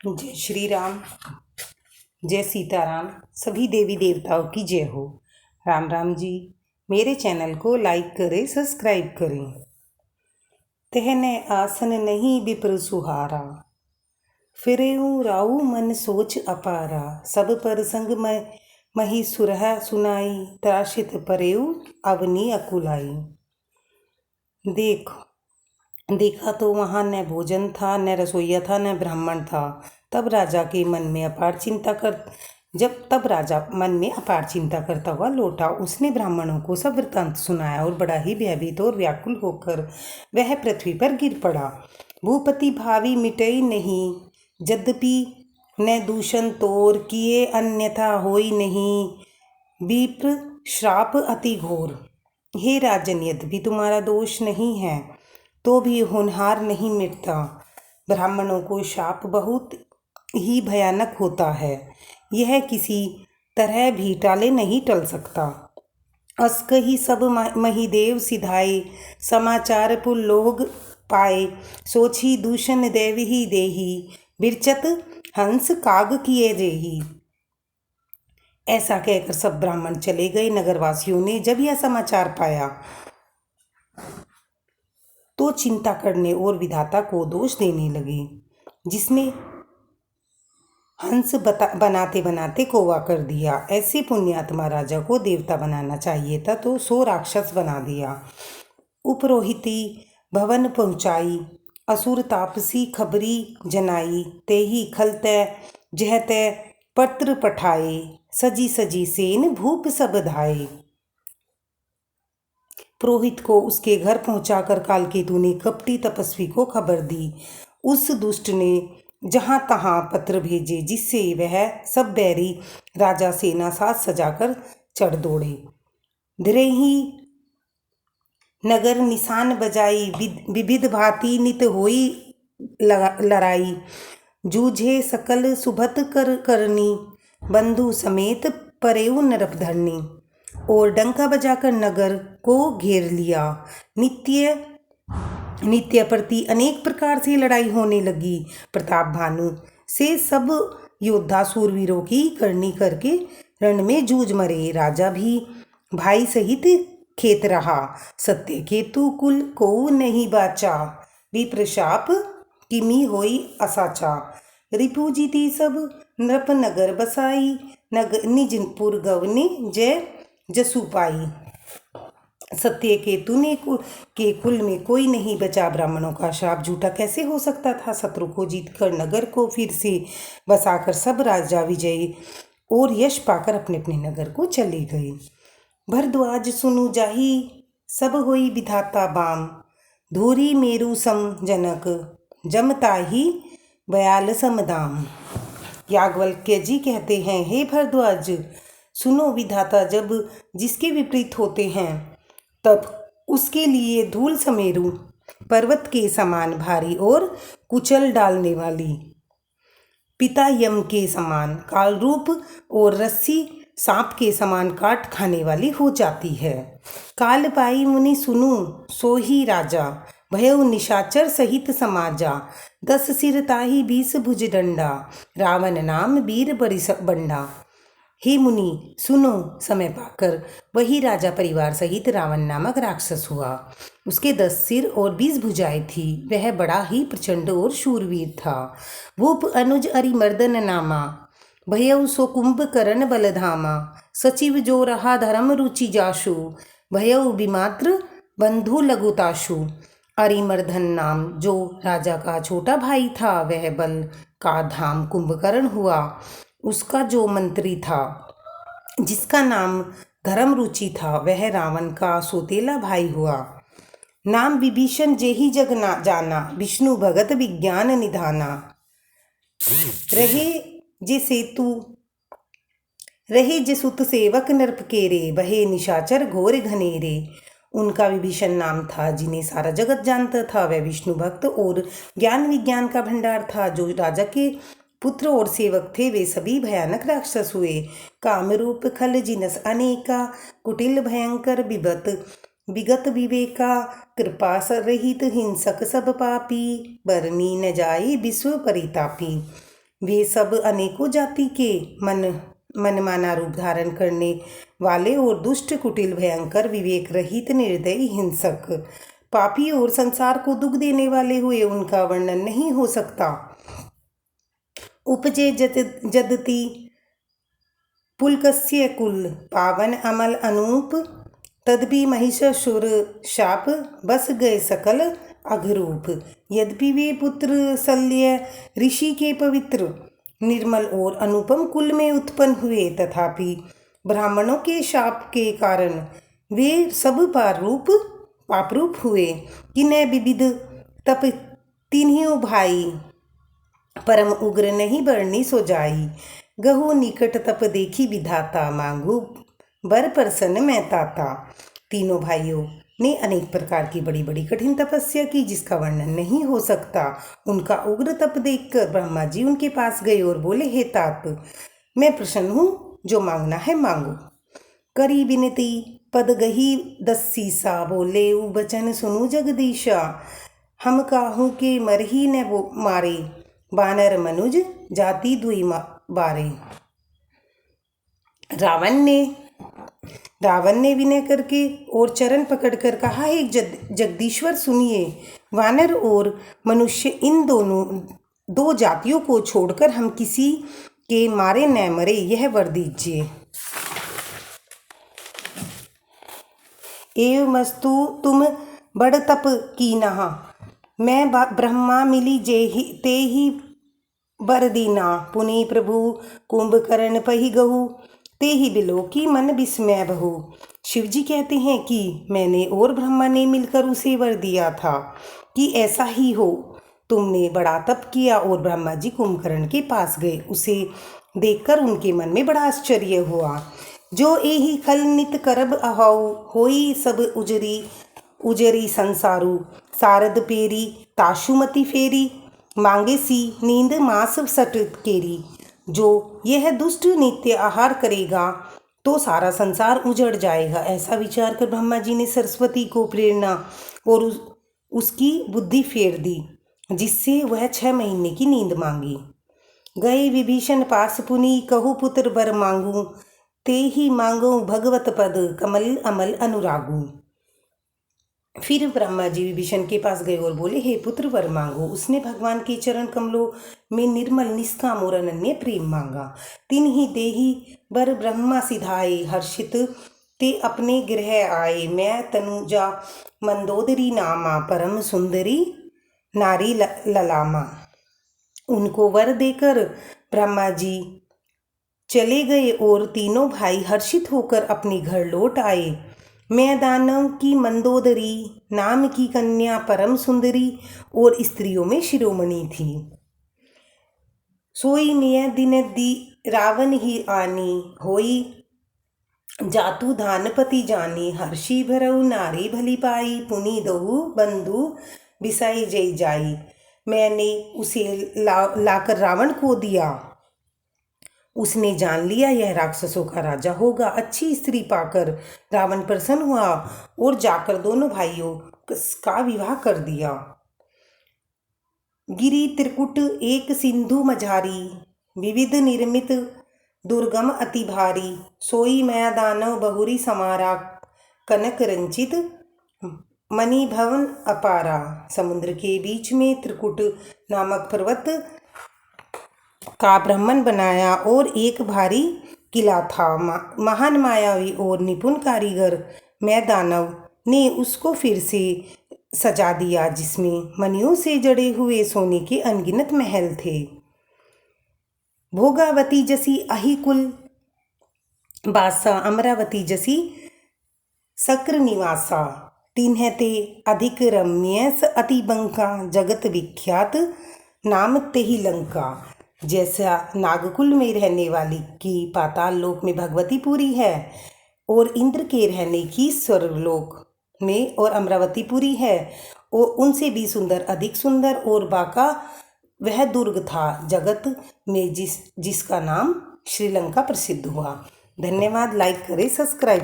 जय श्री राम। जय सीताराम। सभी देवी देवताओं की जय हो। राम राम जी। मेरे चैनल को लाइक करें, सब्सक्राइब करें। तहने आसन नहीं विप्र सुहारा, फिरेऊ राऊ मन सोच अपारा। सब पर संग मही सुरह सुनाई, त्रासित परेऊ अवनी अकुलाई। देखा तो वहाँ न भोजन था, न रसोईया था, न ब्राह्मण था। तब राजा मन में अपार चिंता करता हुआ लौटा। उसने ब्राह्मणों को सब वृतांत सुनाया और बड़ा ही भयभीत और व्याकुल होकर वह पृथ्वी पर गिर पड़ा। भूपति भावी मिटई नहीं, यद्यपि न दूषण तोर किए, अन्यथा होई नहीं विप्र श्राप अति घोर। हे राजन, यद्यपि तुम्हारा दोष नहीं है तो भी होनहार नहीं मिटता। ब्राह्मणों को शाप बहुत ही भयानक होता है, यह किसी तरह भी टाले नहीं टल सकता। अस्क ही सब महिदेव सिधाए, समाचार पुल लोग पाए। सोची दूषण देव ही देही, बिरचत हंस काग किए जेही। ऐसा कहकर सब ब्राह्मण चले गए। नगरवासियों ने जब यह समाचार पाया तो चिंता करने और विधाता को दोष देने लगे, जिसने हंस बनाते बनाते कौवा कर दिया। ऐसे पुण्यात्मा राजा को देवता बनाना चाहिए था तो 100 राक्षस बना दिया। उपरोहिती भवन पहुँचाई, असुर तापसी खबरी जनाई। तेही खलते जहते पत्र पठाए, सजी सजी सेन भूप सब धाए। पुरोहित को उसके घर पहुंचाकर कालकेतु ने कपटी तपस्वी को खबर दी। उस दुष्ट ने जहां तहां पत्र भेजे, जिससे वह सब बैरी राजा सेना साथ सजाकर चढ़ दौड़े। धीरे ही नगर निशान बजाई, विविध भांति नित होई लड़ाई। जूझे सकल सुभत करनी, बंधु समेत परेऊ नरपधरनी। और डंका बजाकर नगर को घेर लिया। नित्य प्रति अनेक प्रकार से लड़ाई होने लगी। प्रताप भानु से सब योद्धा सूरवीरों की करनी करके रण में जूझ मरे। राजा भी भाई सहित खेत रहा। सत्य केतु कुल को नहीं बाचा, विप्रशाप किमी होई असाचा। रिपु जीती सब नृप नगर बसाई, निजपुर गवने जय जसु पाई। सत्य केतु ने के कुल में कोई नहीं बचा। ब्राह्मणों का शाप झूठा कैसे हो सकता था। शत्रु को जीतकर नगर को फिर से बसाकर सब राजा विजयी और यश पाकर अपने अपने नगर को चले गए। भरद्वाज सुनु जाही, सब होई विधाता बाम। धूरी मेरु सम जनक, जमताही बयाल समदाम। याज्ञवल्क्य जी कहते हैं, हे भरद्वाज, सुनो, विधाता जब जिसके विपरीत होते हैं तब उसके लिए धूल समेरु पर्वत के समान भारी और कुचल डालने वाली, पिता यम के समान काल रूप और रस्सी सांप के समान काट खाने वाली हो जाती है। काल पाई मुनि सुनु, सोही राजा। भयउ निशाचर सहित समाजा, 10 सिर ताही 20 भुज डंडा। रावण नाम वीर बरिस बंडा। हे मुनि सुनो, समय पाकर वही राजा परिवार सहित रावण नामक राक्षस हुआ। उसके 10 सिर और 20 भुजाएं थी। वह बड़ा ही प्रचंड और शूरवीर था। भूप अनुज अरिमर्दन नामा, भयउ सो कुंभकर्ण बलधामा। सचिव जो रहा धर्म रुचि जाशु, भयउ विमात्र बंधु लघुताशु। अरिमर्दन नाम जो राजा का छोटा भाई था, वह बल का धाम कुंभकर्ण हुआ। उसका जो मंत्री था, जिसका नाम धर्मरुचि था, वह रावण का सौतेला भाई हुआ। नाम विभीषण जेहि जग जाना, विष्णु भगत विज्ञान निधाना। रहे जे सुत सेवक नृप केरे, बहे निशाचर घोर घनेरे। उनका विभीषण नाम था। जिन्हें सारा जगत जानता था, वह विष्णु भक्त और ज्ञान विज्ञान का भंडार था। जो राजा के पुत्र और सेवक थे, वे सभी भयानक राक्षस हुए। कामरूप खल जिनस अनेका, कुटिल भयंकर विगत विवेका। कृपा रहित हिंसक सब पापी, बरनी न जाई विश्व परितापी। वे सब अनेकों जाति के मनमाना रूप धारण करने वाले और दुष्ट, कुटिल, भयंकर, विवेक रहित, निर्दयी, हिंसक, पापी और संसार को दुख देने वाले हुए उनका वर्णन नहीं हो सकता। उपजे जदति पुलकस्य कुल पावन अमल अनूप, तदपि महिषासुर शाप बस गए सकल अघरूप। यद्यपि वे पुत्र शल्य ऋषि के पवित्र, निर्मल और अनुपम कुल में उत्पन्न हुए, तथापि ब्राह्मणों के शाप के कारण वे सब पापरूप हुए। किन्ह विविध तप तीन्हियों भाई, परम उग्र नहीं बरनी सो जाई। गहु निकट तप देखी विधाता, मांगू बर प्रसन्न मैं ताता। तीनों भाइयों ने अनेक प्रकार की बड़ी बड़ी कठिन तपस्या की, जिसका वर्णन नहीं हो सकता। उनका उग्र तप देखकर ब्रह्मा जी उनके पास गए और बोले, हे तात, मैं प्रसन्न हूँ, जो मांगना है मांगो। करी विनती पद गही 10 सीसा, बोले बचन सुनु जगदीशा। हम काहू के मरही न वो मारे, बानर मनुज जाति दुई बारे। रावण ने विनय करके और चरण पकड़कर कहा, हे जगदीश्वर सुनिए, वानर और मनुष्य इन दो जातियों को छोड़कर हम किसी के मारे न मरे, यह वर दीजिए। एवमस्तु तुम बड़ तप कीन्हा, मैं ब्रह्मा मिली ते ही बर दीना। पुनि प्रभु कुंभकर्ण पही गहु, ते ही बिलो की मन विस्मय बहु। शिव जी कहते हैं कि मैंने और ब्रह्मा ने मिलकर उसे वर दिया था कि ऐसा ही हो। तुमने बड़ा तप किया और ब्रह्मा जी कुंभकर्ण के पास गए। उसे देखकर उनके मन में बड़ा आश्चर्य हुआ। जो एही खल नित करब अहाउ, होई सब उजरी संसारू। सारद पेरी ताशुमति फेरी, मांगे सी नींद मास सट केरी। जो यह दुष्ट नित्य आहार करेगा तो सारा संसार उजड़ जाएगा। ऐसा विचार कर ब्रह्मा जी ने सरस्वती को प्रेरणा और उसकी बुद्धि फेर दी, जिससे वह 6 महीने की नींद मांगी। गए विभीषण पास पुनि, कहु पुत्र बर मांगू। ते ही मांगो भगवत पद, कमल अमल अनुरागू। फिर ब्रह्मा जी विभीषण के पास गए और बोले, हे पुत्र वर मांगो। उसने भगवान के चरण कमलों में निर्मल, निष्काम और अनन्य प्रेम मांगा। तिन्हि देहि बर ब्रह्मा सिधाए, हर्षित ते अपने गृह आए। मैं तनुजा मंदोदरी नामा, परम सुंदरी नारी ललामा। उनको वर देकर ब्रह्मा जी चले गए और तीनों भाई हर्षित होकर अपने घर लौट आए। मैं दानव की मंदोदरी नाम की कन्या परम सुंदरी और स्त्रियों में शिरोमणि थी। सोई मिय दिन दी रावण ही आनी, होई जातु धानपति जानी। हर्षि भरऊ नारी भली पाई, पुनि दहु बंधु बिसाई जय जाई। मैंने उसे लाकर रावण को दिया। उसने जान लिया यह राक्षसों का राजा होगा। अच्छी स्त्री पाकर रावण प्रसन्न हुआ और जाकर दोनों भाइयों का विवाह कर दिया। गिरी त्रिकुट एक सिंधु मझारी, विविध निर्मित दुर्गम अति भारी। सोई मैं दानव बहुरी समारा, कनक रंचित मणि भवन अपारा। समुद्र के बीच में त्रिकुट नामक पर्वत का ब्रह्मन बनाया और एक भारी किला था। महान मायावी और निपुण कारीगर मैं दानव ने उसको फिर से सजा दिया, जिसमें मणियों से जड़े हुए सोने के अनगिनत महल थे। भोगावती जसी अहिकुल बासा, अमरावती जसी सक्र निवासा। तिन्ह ते अधिक रम्य अति बंका, जगत विख्यात नाम ते ही लंका। जैसा नागकुल में रहने वाली की पाताल लोक में भगवतीपुरी है और इंद्र के रहने की स्वर्गलोक में और अमरावतीपुरी है, और उनसे भी सुंदर, अधिक सुंदर और बाका वह दुर्ग था जगत में जिसका नाम श्रीलंका प्रसिद्ध हुआ। धन्यवाद। लाइक करें, सब्सक्राइब